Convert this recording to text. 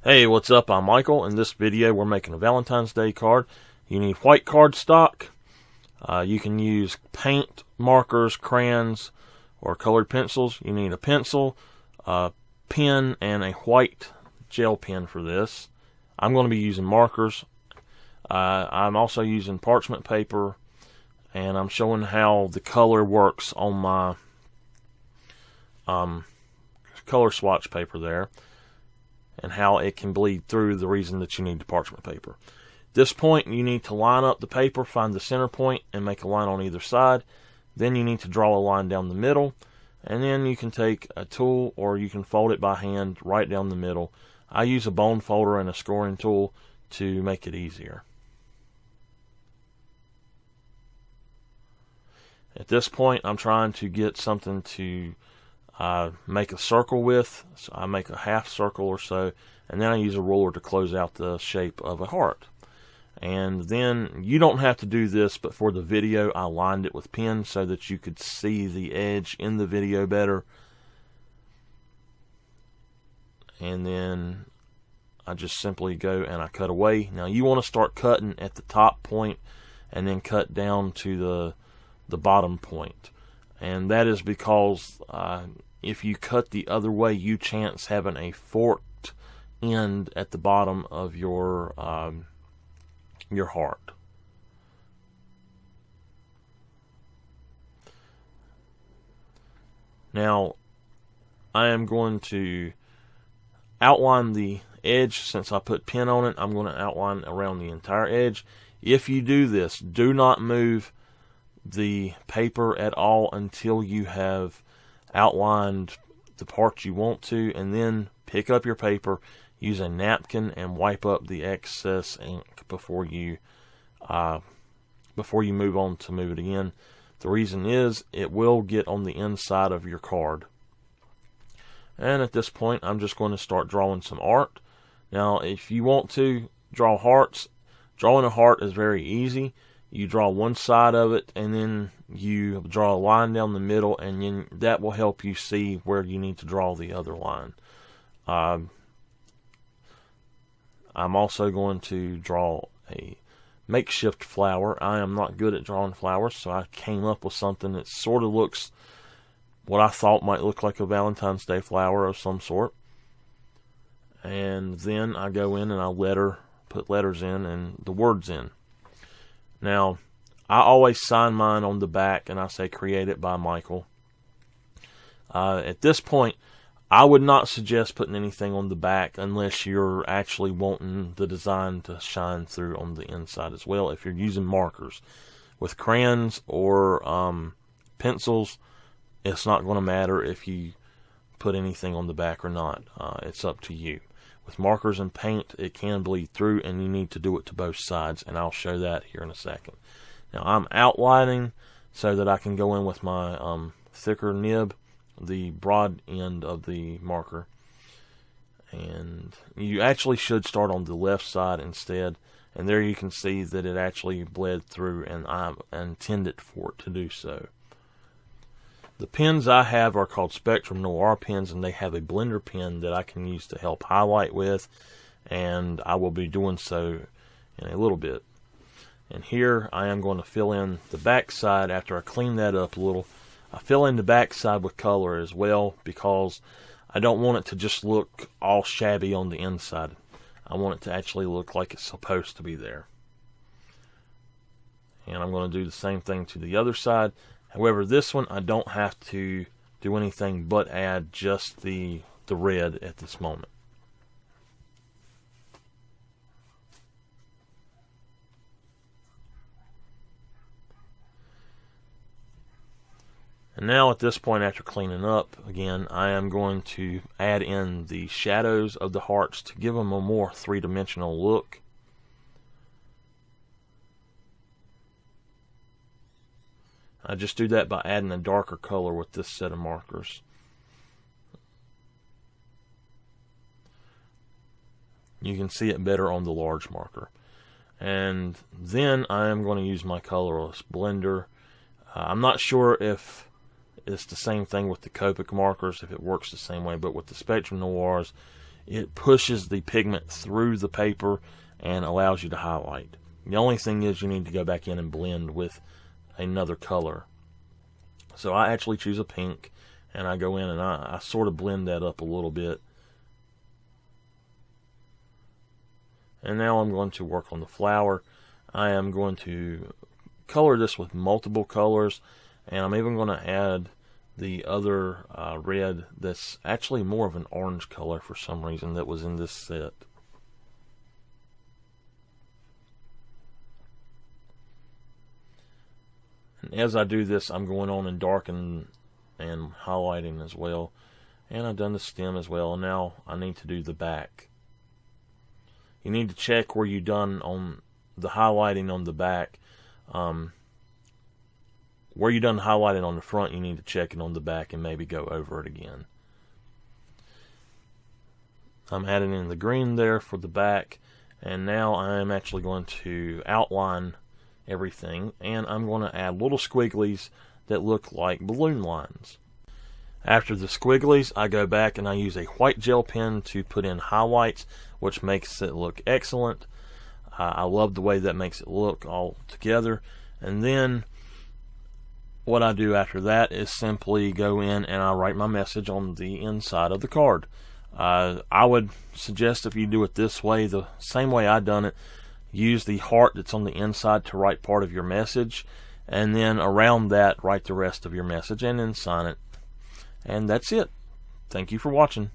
Hey, what's up? I'm Michael. In this video, we're making a Valentine's Day card. You need white cardstock. You can use paint, markers, crayons, or colored pencils. You need a pencil, a pen, and a white gel pen for this. I'm going to be using markers. I'm also using parchment paper, and I'm showing how the color works on my color swatch paper there, and how it can bleed through, the reason that you need the parchment paper. At this point, you need to line up the paper, find the center point, and make a line on either side. Then you need to draw a line down the middle, and then you can take a tool or you can fold it by hand right down the middle. I use a bone folder and a scoring tool to make it easier. At this point, I'm trying to get something to make a circle with, so I make a half circle or so, and then I use a ruler to close out the shape of a heart. And then you don't have to do this, but for the video I lined it with pen so that you could see the edge in the video better. And then I just simply go and I cut away. Now you want to start cutting at the top point and then cut down to the bottom point. And that is because if you cut the other way, you chance having a forked end at the bottom of your heart. Now, I am going to outline the edge. Since I put pen on it, I'm going to outline around the entire edge. If you do this, do not move the paper at all until you have outlined the parts you want to, and then pick up your paper, use a napkin, and wipe up the excess ink before you move on to move it again. The reason is it will get on the inside of your card. And at this point, I'm just going to start drawing some art. Now, if you want to draw hearts, drawing a heart is very easy. You draw one side of it, and then you draw a line down the middle, and then that will help you see where you need to draw the other line. I'm also going to draw a makeshift flower. I am not good at drawing flowers, so I came up with something that sort of looks what I thought might look like a Valentine's Day flower of some sort. And then I go in and I put letters in and the words in. Now, I always sign mine on the back and I say created by Michael. At this point, I would not suggest putting anything on the back unless you're actually wanting the design to shine through on the inside as well. If you're using markers. With crayons or pencils, it's not going to matter if you put anything on the back or not. It's up to you. With markers and paint, it can bleed through, and you need to do it to both sides, and I'll show that here in a second. Now, I'm outlining so that I can go in with my thicker nib, the broad end of the marker. And you actually should start on the left side instead, and there you can see that it actually bled through, and I intended for it to do so. The pens I have are called Spectrum Noir pens, and they have a blender pen that I can use to help highlight with, and I will be doing so in a little bit. And here I am going to fill in the back side after I clean that up a little. I fill in the back side with color as well because I don't want it to just look all shabby on the inside. I want it to actually look like it's supposed to be there. And I'm going to do the same thing to the other side. However, this one I don't have to do anything but add just the red at this moment. And now at this point, after cleaning up again, I am going to add in the shadows of the hearts to give them a more three-dimensional look. I just do that by adding a darker color with this set of markers. You can see it better on the large marker. And then I am going to use my colorless blender. I'm not sure if it's the same thing with the Copic markers, if it works the same way, but with the Spectrum Noirs, it pushes the pigment through the paper and allows you to highlight. The only thing is you need to go back in and blend with another color. So I actually choose a pink, and I go in and I sort of blend that up a little bit. And now I'm going to work on the flower. I am going to color this with multiple colors, and I'm even going to add the other red that's actually more of an orange color for some reason that was in this set. And as I do this, I'm going on and darkening and highlighting as well. And I've done the stem as well. And now I need to do the back. You need to check where you've done on the highlighting on the back. Where you've done highlighting on the front, you need to check it on the back and maybe go over it again. I'm adding in the green there for the back. And now I'm actually going to outline everything, and I'm going to add little squigglies that look like balloon lines. After the squigglies, I go back and I use a white gel pen to put in highlights, which makes it look excellent. I love the way that makes it look all together. And then what I do after that is simply go in and I write my message on the inside of the card. I would suggest if you do it this way, the same way I done it, use the heart that's on the inside to write part of your message, and then around that write the rest of your message and then sign it. And that's it. Thank you for watching.